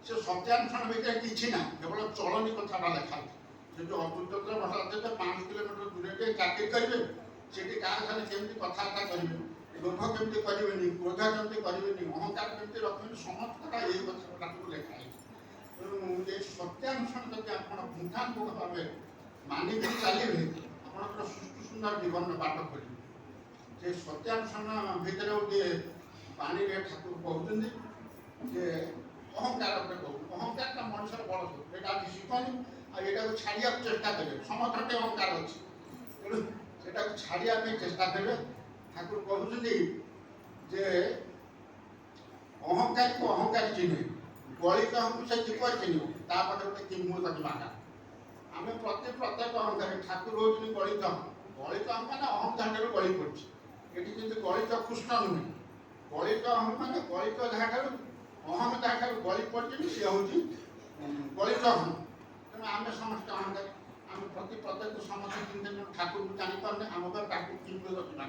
ସେ ସତ୍ୟାନୁଷ୍ଠାନ ଭିତରେ କିଛି ନାହିଁ କେବଳ ଚଳନୀ କଥାଟା ଲେଖା ଅଛି ସେ ଯେଉଁ ଅର୍ଜୁନ ଭଟ୍ଟାଚାର୍ଯ୍ୟ 5 କିଲୋମିଟର ଦୂରରେ ଚାକିରି କରିବେ ସେଠି କାହା ସାଙ୍ଗେ କେମିତି କଥାବାର୍ତ୍ତା କରିବେ ଲୋଭ କେମିତି କରିବେନି କ୍ରୋଧ କେମିତି କରିବେନି ଅହଙ୍କାର କେମିତି ରଖିବେନି ସମସ୍ତଟା ଏଇ କଥାଟାକୁ ଲେଖା ହେଇଛି ତେଣୁ ଏ ସତ୍ୟାନୁଷ୍ଠାନ ଯଦି ଆପଣ ପୁଙ୍ଖାନୁପୁଙ୍ଖ ଭାବେ ମାନିକି ଚାଲିବେ ଆପଣଙ୍କର ସୁନ୍ଦର ଜୀବନର ବାଟ ଖୋଲିବେ ସେ ସତ୍ୟାନୁଷ୍ଠାନ ଭିତରେ ଗୋଟିଏ ପାଣିରେ ଠାକୁର କହୁଛନ୍ତି ଯେ ଅହଙ୍କାର ଉପରେ କହୁଛନ୍ତି ଅହଙ୍କାରଟା ମଣିଷର ବଳ ସବୁ ଏଇଟା ଆଜି ଶିଖନ୍ତୁ ଆଉ ଏଇଟାକୁ ଛାଡ଼ିବାକୁ ଚେଷ୍ଟା କରିବେ ସମସ୍ତଙ୍କ ଅହଙ୍କାର ଅଛି ତେଣୁ ସେଟାକୁ ଛାଡ଼ିବା ପାଇଁ ଚେଷ୍ଟା କରିବେ ଠାକୁର କହୁଛନ୍ତି ଯେ ଅହଙ୍କାରୀକୁ ଅହଙ୍କାରୀ ଚିହ୍ନେ ଗଳିତଙ୍କୁ ସେ କିପରି ଚିହ୍ନିବ ତାପରେ ଗୋଟେ କିମୁ ତାକୁ ମାଗା ଆମେ ପ୍ରତ୍ୟେକ ଅହଙ୍କାରୀ ଠାକୁର ହେଉଛନ୍ତି ଗଳିତ ଗଳିତ ମାନେ ଅହଙ୍କାରରୁ ଗଳି ପଡ଼ିଛି ଏଠି କିନ୍ତୁ ଗଳିତ କୃଷ୍ଣ ନୁହେଁ ଗଳିତ ମାନେ ଗଳିତ ଯାହାଠାରୁ ଅହମ ଯାହାଠାରୁ ଗଳି ପଡ଼ିଛନ୍ତି ସେ ହେଉଛି ଗଳିତ ଅହମ ତେଣୁ ଆମେ ସମସ୍ତେ ଅହଙ୍କାରୀ ଆମେ ପ୍ରତ୍ୟେକ ସମସ୍ତେ ଚିନ୍ତା ଠାକୁରକୁ ଜାଣିପାରୁନେ ଆମ ଘର ଠାକୁର କିମ୍ବ ରଚନା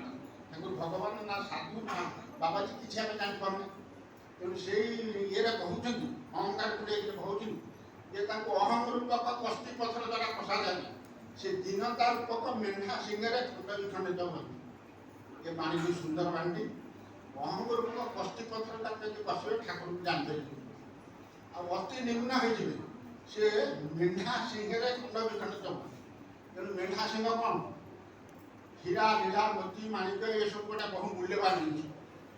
ଠାକୁର ଭଗବାନ ନା ସାଧୁ ନା ବାବାଜୀ କିଛି ଆମେ ଜାଣିପାରୁନେ ତେଣୁ ସେଇ ଇଏରେ କହୁଛନ୍ତି ଅହଙ୍କାରକୁ ନେଇକି କହୁଛନ୍ତି ଯେ ତାଙ୍କୁ ଅହମ ରୂପକ କଷ୍ଟି ପଥର ଦ୍ୱାରା କଷାଯାଏ ସେ ଦୀନତା ରୂପକ ମେଣ୍ଢା ସିଂହରେ ଖଣ୍ଡ ବିଖଣ୍ଡିତ ହୁଅନ୍ତି ଏ ବାଣୀଟି ସୁନ୍ଦର ବାଣୀଟି ଅହମ ରୂପକ କଷ୍ଟି ପଥର ତାକୁ ଯଦି କଷିବେ ଠାକୁରକୁ ଜାଣିପାରିବେ ଆଉ ଅତି ନିମ୍ନ ହେଇଯିବେ ସେ ମେଣ୍ଢା ସିଂହରେ ଖଣ୍ଡ ବିଖଣ୍ଡିତ ହୁଅନ୍ତି ତେଣୁ ମେଣ୍ଢା ସିଂହ କ'ଣ ହୀରା ଲୀଳା ମୋତି ମାଣିକ ଏସବୁ ଗୋଟେ ବହୁ ମୂଲ୍ୟବାନ ଜିନିଷ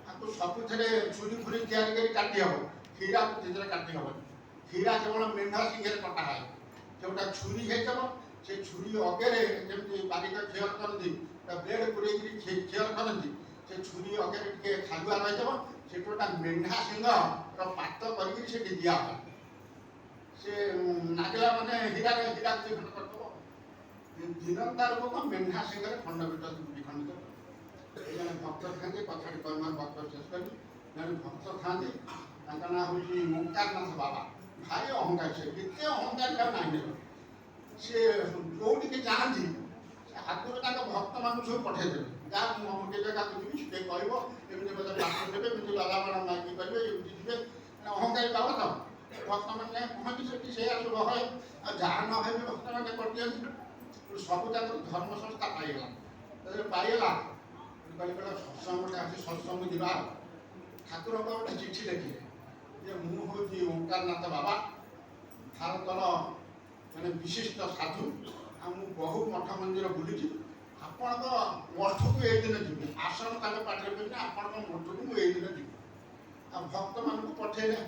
ତାକୁ ସବୁଥିରେ ଛୁରୀ ଫୁରି ତିଆରି କରି କାଟି ହେବ ହୀରା ସେଥିରେ କାଟି ହେବନି ହୀରା କେବଳ ମେଣ୍ଢା ସିଂହରେ କଟା ହୁଏ ଯେଉଁଟା ଛୁରୀ ହେଇଥିବ ସେ ଛୁରୀ ଅଗରେ ଯେମିତି ବାରିକ ଖିଅର କରନ୍ତି ତା ବ୍ଲେଡ୍ ପୁରେଇକିରି ଖିଅର କରନ୍ତି ସେ ଛୁରୀ ଅଗରେ ଟିକେ ଖାଲୁଆ ରହିଥିବ ସେଠି ଗୋଟେ ମେଣ୍ଢା ସିଂହର ପାତ କରିକି ସେଠି ଦିଆହେଲା। ସେ ନାଗିଲା ମାନେ ହୀରା ଖଣ୍ଡ କରିଦେବ। ଦିନନ୍ତାରକୁ ମେଣ୍ଢା ସିଂହରେ ଖଣ୍ଡବିତ ବିଖଣ୍ଡିତ। ଜଣେ ଭକ୍ତ ଥାନ୍ତି, କଥାଟି କର୍ମ ଭକ୍ତ ଶେଷ କରି ଜଣେ ଭକ୍ତ ଥାନ୍ତି, ତାଙ୍କ ନାଁ ହେଉଛି ଓଙ୍କାରନାଥ ବାବା। ଭାରି ଅହଙ୍କାର, ସେ କେତେ ଅହଙ୍କାର ଆଉ ନାହିଁ ନେବ। ସିଏ ଯୋଉଠିକି ଯାଆନ୍ତି ଆଗରୁ ତାଙ୍କ ଭକ୍ତମାନଙ୍କୁ ସବୁ ପଠେଇଦେବେ, ଯାହା ମୁଁ ଅମୁକ ଜାଗାକୁ ଯିବି, ସେ କହିବ ଏମିତି ବୋଧେ ପାଠ ଦେବେ, ଏମିତି ବାଲାବାଳ ମାଇକି କରିବେ, ଏମିତି ଯିବେ। ଅହଙ୍କାରୀ ବାବା ତ ଭକ୍ତମାନେ କୁହନ୍ତି ସେଠି ସେଇଆ ସବୁ ହଏ। ଆଉ ଯାହା ନ ହେବେ ଭକ୍ତମାନେ କରିଦିଅନ୍ତି। ସବୁ ତାଙ୍କର ଧର୍ମ ସଂସ୍ଥା ପାଇଗଲା। ଯେତେବେଳେ ପାଇଗଲା କହିଲେ ସତ୍ସଙ୍ଗ ଗୋଟେ ଅଛି, ସତ୍ସଙ୍ଗ ଯିବା। ଠାକୁରଙ୍କ ଗୋଟେ ଚିଠି ଲେଖିଲେ ଯେ ମୁଁ ହେଉଛି ଓଙ୍କାରନାଥ ବାବା, ଭାରତର ଜଣେ ବିଶିଷ୍ଟ ସାଧୁ, ଆଉ ମୁଁ ବହୁ ମଠ ମନ୍ଦିର ବୁଲିଛି। ଆପଣଙ୍କ ମଠକୁ ଏଇଦିନ ଯିବି। ଆଶ୍ରମ ତାଙ୍କ ପାଖରେ କହିଲେ ଆପଣଙ୍କ ମଠକୁ ମୁଁ ଏଇଦିନ ଯିବି। ଆଉ ଭକ୍ତମାନଙ୍କୁ ପଠେଇଲେ,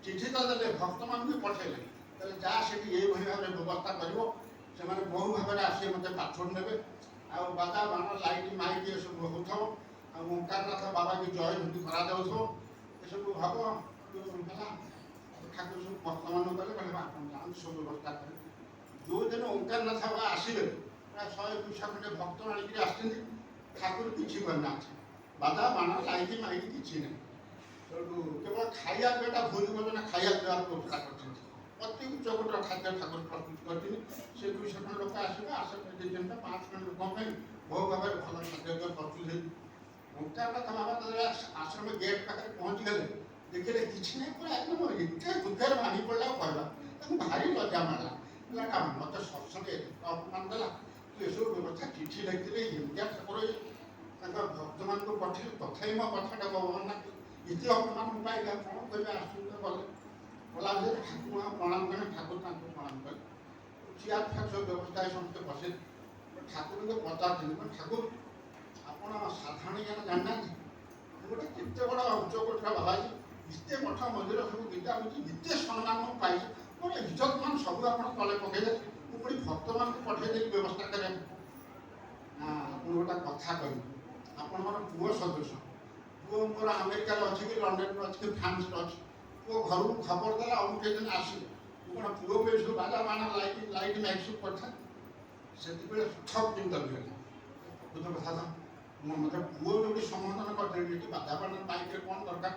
ଚିଠି ତ ଦେଲେ, ଭକ୍ତମାନଙ୍କୁ ବି ପଠେଇଲେ। ତାହେଲେ ଯାହା ସେଠି ଏଇଭଳି ଭାବରେ ବ୍ୟବସ୍ଥା କରିବ, ସେମାନେ ବହୁ ଭାବରେ ଆସି ମୋତେ ପାଛୋଡ଼ି ନେବେ। ଆଉ ବାଜା ବାଣ ଲାଇଟ୍ ମାଇକ୍ ଏସବୁ ହେଉଥିବ, ଆଉ ଓଙ୍କାରନାଥ ବାବାକି ଜୟଧ୍ୱନି କରାଯାଉଥିବ, ଏସବୁ ହବ ହେଲା। ଠାକୁର ସବୁ ଭକ୍ତମାନଙ୍କୁ କହିଲେ ଆପଣ ଯାଆନ୍ତୁ, ସବୁ ବ୍ୟବସ୍ଥା କରିବେ। ଯେଉଁଦିନ ଓଙ୍କାରନାଥ ବାବା ଆସିଲେ, ପ୍ରାୟ 100-200 ଖଣ୍ଡେ ଭକ୍ତ ଆଣିକିରି ଆସିଛନ୍ତି। ଠାକୁର କିଛି କରିନାହାନ୍ତି, ବାଜା ବାଣ ଲାଇଟ୍ ମାଇକ୍ କିଛି ନାହିଁ। ସେଠୁ କେବଳ ଖାଇବା ପିଇବାଟା ଭୋଜି ଭୋଜନ ଖାଇବା ପିଇବାର ବ୍ୟବସ୍ଥା କରିଛନ୍ତି। ଅତି ଉଚ୍ଚ କୋଟିର ଖାଦ୍ୟ ଠାକୁର ପ୍ରସ୍ତୁତ କରିଛନ୍ତି। ସେ 200 ଖଣ୍ଡ ଲୋକ ଆସିବେ, ଆସେ 500 ଖଣ୍ଡ ଲୋକଙ୍କ ପାଇଁ ବହୁ ଭାବରେ ଭଲ ଖାଦ୍ୟ ପ୍ରସ୍ତୁତ ହେଇଛି। ଓଙ୍କାରନାଥ ବାବା ଯେତେବେଳେ ଆଶ୍ରମ ଗେଟ୍ ପାଖରେ ପହଞ୍ଚିଗଲେ, ଦେଖିଲେ କିଛି ନାହିଁ, ପୁରା ଏକଦମ ଏତେ ଦୁଃଖରେ ଭାଙ୍ଗି ପଡ଼ିଲା। ଆଉ କହିବା ତାଙ୍କୁ ଭାରି ଲଜ୍ଜା ମାରିଲା। କହିଲା ମୋତେ ସତ୍ସଙ୍ଗ ଏତେ ଅପମାନ ଦେଲା, ତୁ ଏସବୁ ବ୍ୟବସ୍ଥା ଚିଠି ଲେଖିଥିଲେ, ଏମିତିଆ ଠାକୁର ତାଙ୍କ ଭକ୍ତମାନଙ୍କୁ ପଠେଇଲେ, ତଥାପି ମୋ କଥାଟା ଭଗବାନ ନା ଏତେ ଅପମାନ ପାଇଲା, କ'ଣ କହିବେ? ଆସୁଛନ୍ତି ଗଲେ ଗଲା ଭିତରେ ଠାକୁର ପ୍ରଣାମ କଲେ, ଠାକୁର ତାଙ୍କୁ ପ୍ରଣାମ କଲେ। ଚିଆର ଫିଆର ସବୁ ବ୍ୟବସ୍ଥା ସମସ୍ତେ ବସେ। ଠାକୁରଙ୍କୁ ପଚାରୁଛନ୍ତି, ଠାକୁର ଆପଣ ସାଧାରଣ ଜ୍ଞାନ ଜାଣିନାହାନ୍ତି? ମୁଁ ଗୋଟେ କେତେ ବଡ଼ ଉଚ୍ଚ କୋଠିର ବାବାଜୀ, ଏତେ ମଠ ମନ୍ଦିର ସବୁ ଗୀତା ବୁଝି ଏତେ ସମ୍ମାନ ମୁଁ ପାଇଛି, ମୋର ଇଜ୍ଜତ ମାନ ସବୁ ଆପଣ ତଳେ ପକେଇଲେ, ମୁଁ ପୁଣି ଭକ୍ତମାନଙ୍କୁ ପଠେଇଦେଲି ବ୍ୟବସ୍ଥା କରିବାକୁ। ନା ଆପଣ ଗୋଟେ କଥା କହିବି, ଆପଣଙ୍କର ପୁଅ ସଦୃଶ। ପୁଅ ମୋର ଆମେରିକାରେ ଅଛି କି ଲଣ୍ଡନରେ ଅଛି କି ଫ୍ରାନ୍ସରେ ଅଛି। ପୁଅ ଘରକୁ ଖବର ଦେଲା ଅମୁକ ଦିନ ଆସିବେ। ମୁଁ କ'ଣ ପୁଅକୁ ଏସବୁ ବାଜା ବାଣ ଲାଇଟ୍ ମାଇକ୍ ସବୁ କରିଥାଏ? ସେତେବେଳେ ଠକ୍ ଚିନ୍ତା ହେଇଗଲା। ବୁଝ କଥା ତ ମୋତେ ପୁଅ ଯୋଉଠି ସମ୍ବୋଧନ କରିଦେଲି, ଏଠି ବାଜା ବାଣ ମାଇକ୍ରେ କ'ଣ ଦରକାର?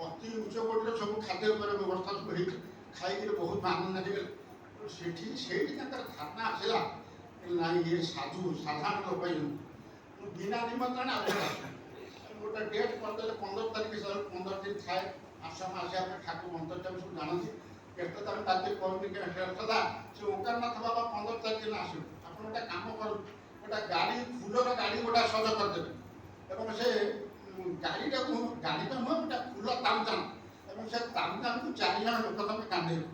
ଅତି ଉଚ୍ଚ କୋଟିର ସବୁ ଖାଦ୍ୟ ଉପରେ ବ୍ୟବସ୍ଥା ସବୁ ହେଇଛି, ଖାଇକିରି ବହୁତ ଆନନ୍ଦ ହେଇଗଲେ। ସେଇଠି ତାଙ୍କର ଧାରଣା ଆସିଲା, ନାଇଁ ଇଏ ସାଧୁ ସାଧାରଣ ଲୋକ ମୁଁ ବିନା ନିମନ୍ତ୍ରଣ ଆପଣ ଆସିବି। ଗୋଟେ ଡେଟ୍ କରିଦେଲେ 15 ତାରିଖ, 15 ଦିନ ଥାଏ ଆଶ୍ରମ ଆସିବା ପାଇଁ। ଠାକୁର ଅନ୍ତର୍ଯାମୀ ସବୁ ଜାଣନ୍ତି। କେତେ ତାର ତାରିଖ କହିଲି କଥା, ସେ ଓଙ୍କାରନାଥ ବାବା 15 ତାରିଖ ଦିନ ଆସିବେ। ଆପଣ ଗୋଟେ କାମ କରନ୍ତୁ, ଗୋଟେ ଗାଡ଼ି, ଫୁଲର ଗାଡ଼ି ଗୋଟେ ସଜ କରିଦେବେ, ଏବଂ ସେ ଗାଡ଼ିଟାକୁ, ଗାଡ଼ି ତ ନୁହେଁ, ଗୋଟେ ଫୁଲ ତାମଜାନ, ଏବଂ ସେ ତାମଜାନକୁ 4 ଜଣ ଲୋକ ତମେ କାନ୍ଦେଇବେ।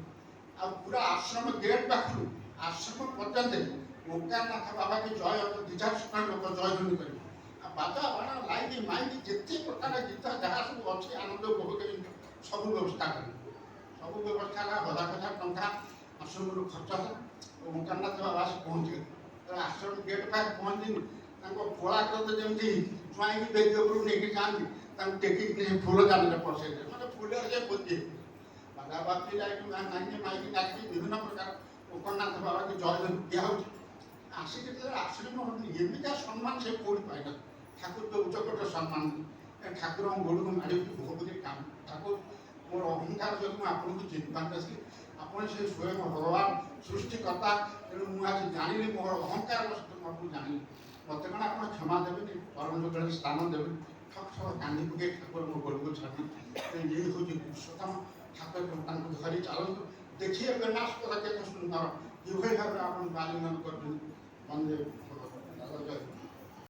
ଆଉ ପୁରା ଆଶ୍ରମ ଗେଟ୍ ପାଖରୁ ଆଶ୍ରମ ପର୍ଯ୍ୟନ୍ତ ଓଙ୍କାରନାଥ ବାବାକି ଜୟ 200 ଖଣ୍ଡ ଲୋକ ଜୟଧ୍ୱନି କରିବେ। ଆଉ ବାଜା ବାଣ ଲାଇଟ୍ ମାଇକ୍ ଯେତେ ପ୍ରକାର ଗୀତ ଯାହା ସବୁ ଅଛି ଆନନ୍ଦ ଉପଭୋଗ ସବୁ ବ୍ୟବସ୍ଥା କରିବେ। ସବୁ ବ୍ୟବସ୍ଥା ହେଲା, 1000 ଟଙ୍କା ଆଶ୍ରମରୁ ଖର୍ଚ୍ଚ ହେଲା। ଓଙ୍କାରନାଥ ବାବା ଆସି ପହଞ୍ଚିଗଲେ। ଆଶ୍ରମ ଗେଟ୍ ପାଖରେ ପହଞ୍ଚିନି, ତାଙ୍କ ପୋଳାକ୍ରତ ଯେମିତି ଛୁଆଇକି ବେଦି ଉପରକୁ ନେଇକି ଯାଆନ୍ତି, ତାଙ୍କୁ ଟେକିକି ଫୁଲ ଜାଣିରେ ପଶେଇଲେ, ମାନେ ଫୁଲରେ ସେ ପୋତି ବାବା ବାପି ଲାଇଟ୍ ମାଇକି ଡାକି ବିଭିନ୍ନ ପ୍ରକାର ଓଙ୍କାରନାଥ ବାବାକି ଜୟଧ୍ୱନି ଦିଆ ହେଉଛି। ଆସିକି ଯେତେବେଳେ ଆଶ୍ରମ ଏମିତିଆ ସମ୍ମାନ ସେ କୋଉଠି ପାଇଲା? ଠାକୁର ତ ଉଚ୍ଚ କୋଟିର ସମ୍ମାନ। ଠାକୁରଙ୍କ ଗୋଡ଼କୁ ମାଡ଼ିକି ଭୋଗ କରି କାମ। ଠାକୁର ମୋର ଅହଙ୍କାର ଯୋଗୁଁ ମୁଁ ଆପଣଙ୍କୁ ଚିହ୍ନି ପାରିନଥିଲି, ଆପଣ ସେ ସ୍ୱୟଂ ଭଗବାନ ସୃଷ୍ଟିକର୍ତ୍ତା। ତେଣୁ ମୁଁ ଆଜି ଜାଣିଲି, ମୋର ଅହଙ୍କାର ବଶତଃ ମୁଁ ଆପଣଙ୍କୁ ଜାଣିଲି। ମୋତେ କ'ଣ ଆପଣ କ୍ଷମା ଦେବେନି? ପରମ ଯୋଗରେ ସ୍ଥାନ ଦେବେନି? ଠକ୍ ଠକ୍ କାନ୍ଦି ପକେଇ ଠାକୁର ମୋ ଗୋଡ଼କୁ ଛାଡ଼ି, ଇଏ ହେଉଛି ପୁରୁଷୋତ୍ତମ ଠାକୁର, ତାଙ୍କୁ ଧରି ଚାଲନ୍ତୁ। ଦେଖିଏ ବେନାସ୍ପଦ କେତେ ସୁନ୍ଦର, ଯେଭଳି ଭାବରେ ଆପଣ ଆଲିଙ୍ଗନ କରୁଛନ୍ତି। ବନ୍ଦେ ଭଗବତ।